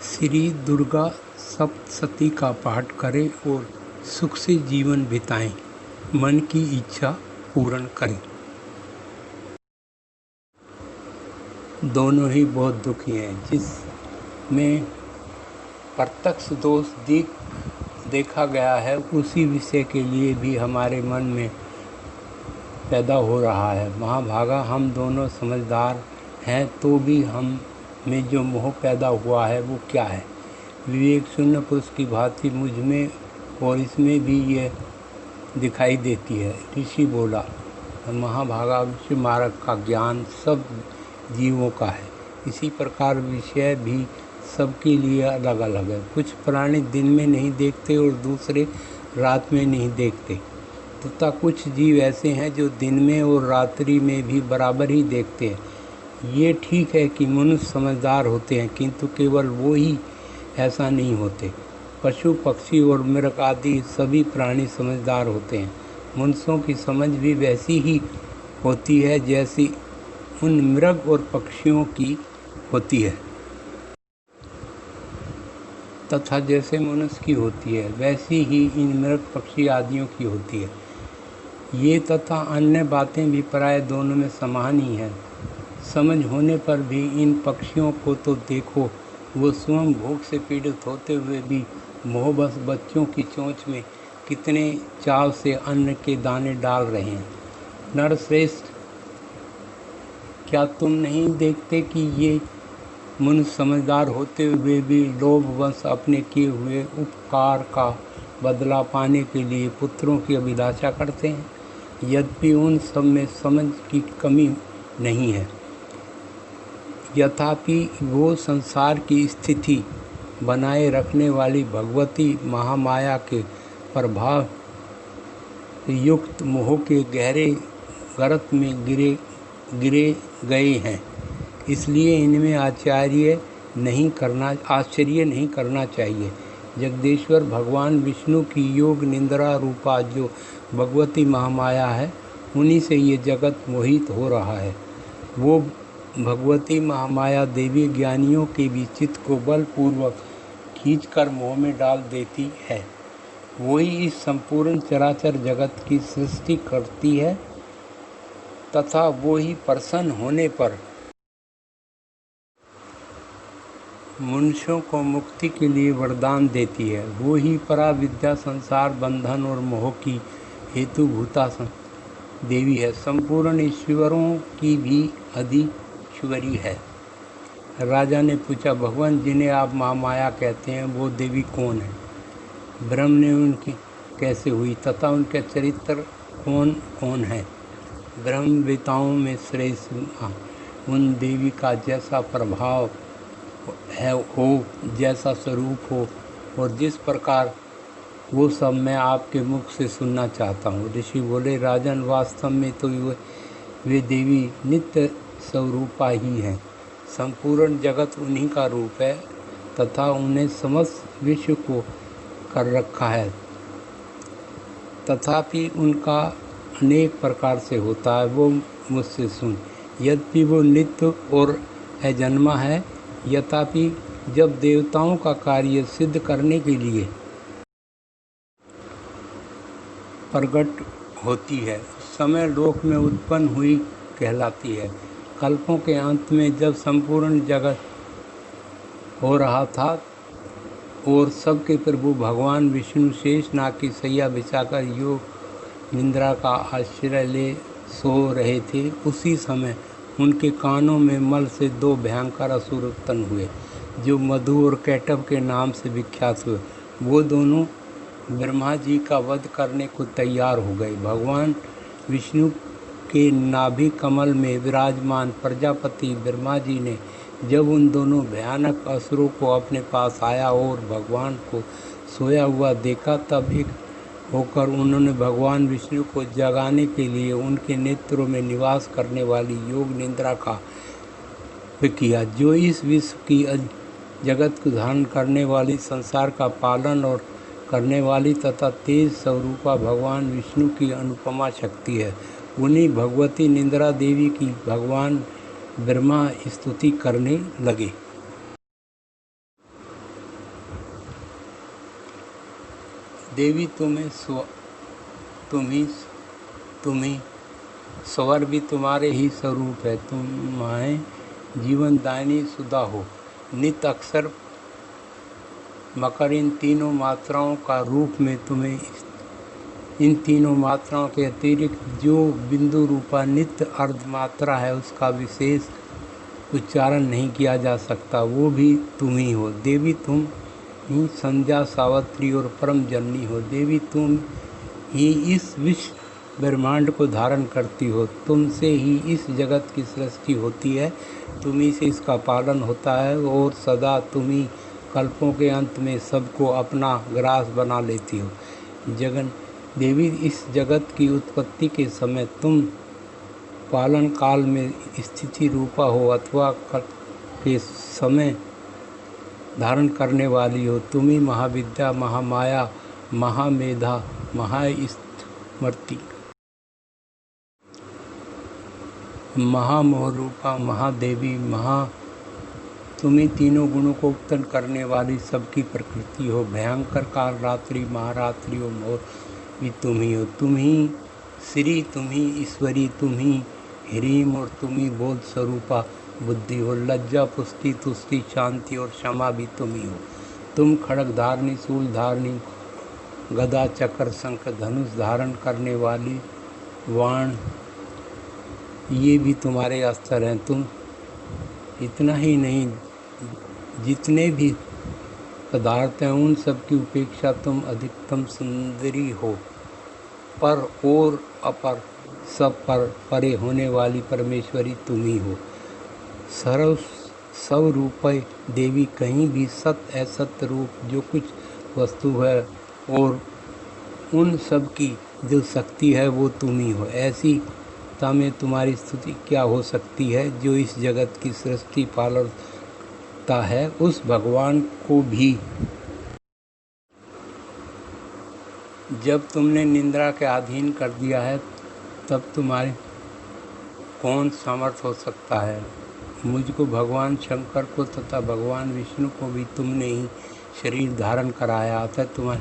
श्री दुर्गा सप्तशती का पाठ करें और सुख से जीवन बिताएं, मन की इच्छा पूर्ण करें। दोनों ही बहुत दुखी हैं। जिसमें प्रत्यक्ष दोष देखा गया है, उसी विषय के लिए भी हमारे मन में पैदा हो रहा है। महाभागा, हम दोनों समझदार हैं तो भी हम में जो मोह पैदा हुआ है वो क्या है? विवेक शून्य पुरुष की भांति मुझ में और इसमें भी ये दिखाई देती है। ऋषि बोला, महाभागा, विषय मार्ग का ज्ञान सब जीवों का है। इसी प्रकार विषय भी सबके लिए अलग अलग है। कुछ प्राणी दिन में नहीं देखते और दूसरे रात में नहीं देखते, तथा कुछ जीव ऐसे हैं जो दिन में और रात्रि में भी बराबर ही देखते हैं। ये ठीक है कि मनुष्य समझदार होते हैं, किंतु केवल वो ही ऐसा नहीं होते। पशु पक्षी और मृग आदि सभी प्राणी समझदार होते हैं। मनुष्यों की समझ भी वैसी ही होती है जैसी उन मृग और पक्षियों की होती है, तथा जैसे मनुष्य की होती है वैसी ही इन मृग पक्षी आदियों की होती है। ये तथा अन्य बातें भी प्राय दोनों में समान ही हैं। समझ होने पर भी इन पक्षियों को तो देखो, वो स्वयं भूख से पीड़ित होते हुए भी मोहबस बच्चों की चोंच में कितने चाव से अन्न के दाने डाल रहे हैं। नरश्रेष्ठ, क्या तुम नहीं देखते कि ये मनुष्य समझदार होते हुए भी लोभवश अपने किए हुए उपकार का बदला पाने के लिए पुत्रों की अभिलाषा करते हैं? यद्यपि उन सब में समझ की कमी नहीं है, यथापि वो संसार की स्थिति बनाए रखने वाली भगवती महामाया के प्रभाव युक्त मोह के गहरे गर्त में गिरे गए हैं। इसलिए इनमें आश्चर्य नहीं करना चाहिए। जगदीश्वर भगवान विष्णु की योग निंद्रा रूपा जो भगवती महामाया है, उन्हीं से ये जगत मोहित हो रहा है। वो भगवती महामाया देवी ज्ञानियों के भी चित्त को बलपूर्वक खींचकर मोह में डाल देती है। वही इस संपूर्ण चराचर जगत की सृष्टि करती है, तथा वो ही प्रसन्न होने पर मनुष्यों को मुक्ति के लिए वरदान देती है। वो ही परा विद्या संसार बंधन और मोह की हेतुभूता देवी है। संपूर्ण ईश्वरों की भी अधीश्वरी है। राजा ने पूछा, भगवान, जिन्हें आप महामाया कहते हैं, वो देवी कौन है? ब्रह्म ने उनकी कैसे हुई तथा उनके चरित्र कौन कौन है? ब्रह्मवेताओं में श्रेष्ठ उन देवी का जैसा प्रभाव है हो, जैसा स्वरूप हो और जिस प्रकार वो सब मैं आपके मुख से सुनना चाहता हूँ। ऋषि बोले, राजन, वास्तव में तो वे देवी नित्य स्वरूपा ही हैं। संपूर्ण जगत उन्हीं का रूप है तथा उन्हें समस्त विश्व को कर रखा है। तथापि उनका अनेक प्रकार से होता है, वो मुझसे सुन। यद्यपि वो नित्य और अजन्मा है, यथापि जब देवताओं का कार्य सिद्ध करने के लिए प्रकट होती है, उस समय लोक में उत्पन्न हुई कहलाती है। कल्पों के अंत में जब संपूर्ण जगत हो रहा था और सबके प्रभु भगवान विष्णु शेषनाग की सैया बिछाकर योग निंद्रा का आश्रय ले सो रहे थे, उसी समय उनके कानों में मल से दो भयंकर असुर उत्पन्न हुए, जो मधु और कैटव के नाम से विख्यात हुए। वो दोनों ब्रह्मा जी का वध करने को तैयार हो गए। भगवान विष्णु के नाभि कमल में विराजमान प्रजापति ब्रह्मा जी ने जब उन दोनों भयानक असुरों को अपने पास आया और भगवान को सोया हुआ देखा, तब एक होकर उन्होंने भगवान विष्णु को जगाने के लिए उनके नेत्रों में निवास करने वाली योग निंद्रा का किया, जो इस विश्व की जगत को धारण करने वाली, संसार का पालन और करने वाली तथा तेज स्वरूपा भगवान विष्णु की अनुपमा शक्ति है। उन्हीं भगवती निंद्रा देवी की भगवान ब्रह्मा स्तुति करने लगे। देवी तुम ही स्वर भी तुम्हारे ही स्वरूप है। तुम्हें जीवन दायिनी सुधा हो, नित अक्षर मकर इन तीनों मात्राओं का रूप में तुम्हें इन तीनों मात्राओं के अतिरिक्त जो बिंदु रूपा नित्य अर्ध मात्रा है उसका विशेष उच्चारण नहीं किया जा सकता, वो भी तुम ही हो। देवी तुम ही संध्या सावित्री और परम जननी हो। देवी तुम ही इस विश्व ब्रह्मांड को धारण करती हो। तुमसे ही इस जगत की सृष्टि होती है, तुम्ही से इसका पालन होता है और सदा तुम ही कल्पों के अंत में सबको अपना ग्रास बना लेती हो। जगन देवी, इस जगत की उत्पत्ति के समय तुम पालन काल में स्थिति रूपा हो अथवा के समय धारण करने वाली हो। तुम ही महाविद्या, महामाया, महामेधा, महास्मृति, महामोहरूपा, महादेवी, तुम ही तीनों गुणों को उत्पन्न करने वाली सबकी प्रकृति हो। भयंकर काल रात्रि, महारात्रि और मोर भी तुम ही हो। तुम ही श्री, तुम ही ईश्वरी, तुम ही ह्रीम और तुम ही बोध स्वरूपा बुद्धि हो। लज्जा, पुष्टि, तुष्टि, शांति और क्षमा भी तुम ही हो। तुम खड़ग धारणी, शूल धारणी, गदा, चक्र, शंख, धनुष धारण करने वाली वाण, ये भी तुम्हारे अस्त्र हैं। तुम इतना ही नहीं, जितने भी पदार्थ हैं उन सब की उपेक्षा तुम अधिकतम सुंदरी हो। पर और अपर सब पर परे होने वाली परमेश्वरी तुम ही हो। सर्व स्वरूपय देवी, कहीं भी सत्य असत्य रूप जो कुछ वस्तु है और उन सब की जो शक्ति है वो तुम ही हो। ऐसी में तुम्हारी स्तुति क्या हो सकती है जो इस जगत की सृष्टि पालता है। उस भगवान को भी जब तुमने निंद्रा के अधीन कर दिया है तब तुम्हारे कौन समर्थ हो सकता है। मुझको, भगवान शंकर को तथा भगवान विष्णु को भी तुमने ही शरीर धारण कराया, अतः तुम्हारी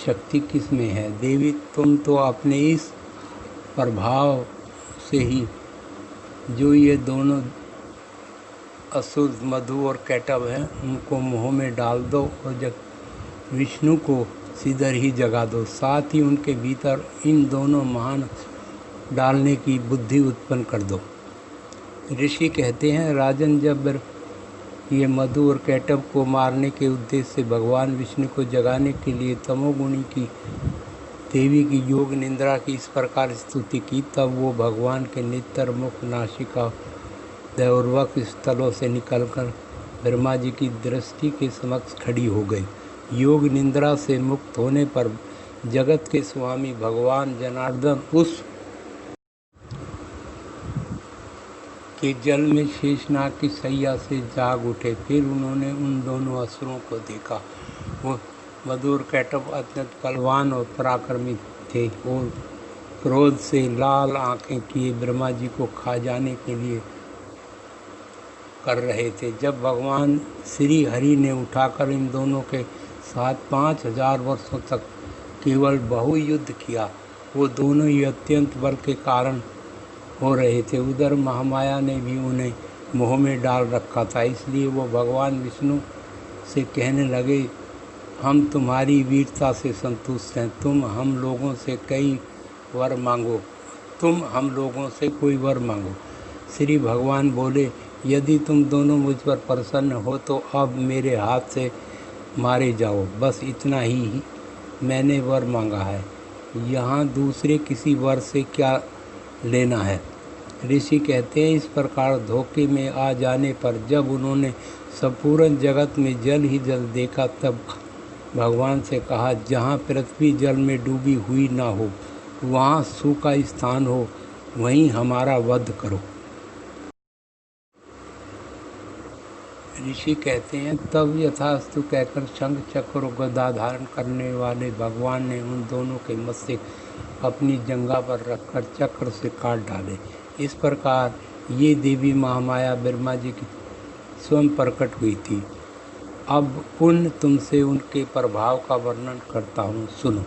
शक्ति किस में है। देवी, तुम तो अपने इस प्रभाव से ही जो ये दोनों असुर मधु और कैटव हैं उनको मोह में डाल दो और जब विष्णु को सीधर ही जगा दो। साथ ही उनके भीतर इन दोनों महान डालने की बुद्धि उत्पन्न कर दो। ऋषि कहते हैं, राजन, जब ये मधु और कैटव को मारने के उद्देश्य से भगवान विष्णु को जगाने के लिए तमोगुणी की देवी की योग निंद्रा की इस प्रकार स्तुति की, तब वो भगवान के नेत्र, मुख, नासिका, दैववक स्थलों से निकलकर ब्रह्मा जी की दृष्टि के समक्ष खड़ी हो गई। योग निंद्रा से मुक्त होने पर जगत के स्वामी भगवान जनार्दन उस के जल में शेषनाग की सैया से जाग उठे। फिर उन्होंने उन दोनों असुरों को देखा। वो मधु और कैटव अत्यंत बलवान और पराक्रमी थे और क्रोध से लाल आंखें किए ब्रह्मा जी को खा जाने के लिए कर रहे थे। जब भगवान श्री हरि ने उठाकर इन दोनों के साथ 5000 वर्षों तक केवल बहुयुद्ध किया, वो दोनों ही अत्यंत बल के कारण हो रहे थे। उधर महामाया ने भी उन्हें मोह में डाल रखा था, इसलिए वो भगवान विष्णु से कहने लगे, हम तुम्हारी वीरता से संतुष्ट हैं, तुम हम लोगों से कोई वर मांगो। श्री भगवान बोले, यदि तुम दोनों मुझ पर प्रसन्न हो तो अब मेरे हाथ से मारे जाओ, बस इतना ही मैंने वर मांगा है, यहाँ दूसरे किसी वर से क्या लेना है। ऋषि कहते हैं, इस प्रकार धोखे में आ जाने पर जब उन्होंने संपूर्ण जगत में जल ही जल देखा, तब भगवान से कहा, जहाँ पृथ्वी जल में डूबी हुई ना हो, वहाँ सूखा स्थान हो, वहीं हमारा वध करो। ऋषि कहते हैं, तब यथास्तु कहकर शंख, चक्र और गदा धारण करने वाले भगवान ने उन दोनों के मस्तक अपनी जंघा पर रखकर चक्र से काट डाले। इस प्रकार ये देवी महामाया ब्रह्मा जी की स्वयं प्रकट हुई थी। अब पुनः तुमसे उनके प्रभाव का वर्णन करता हूँ, सुनो।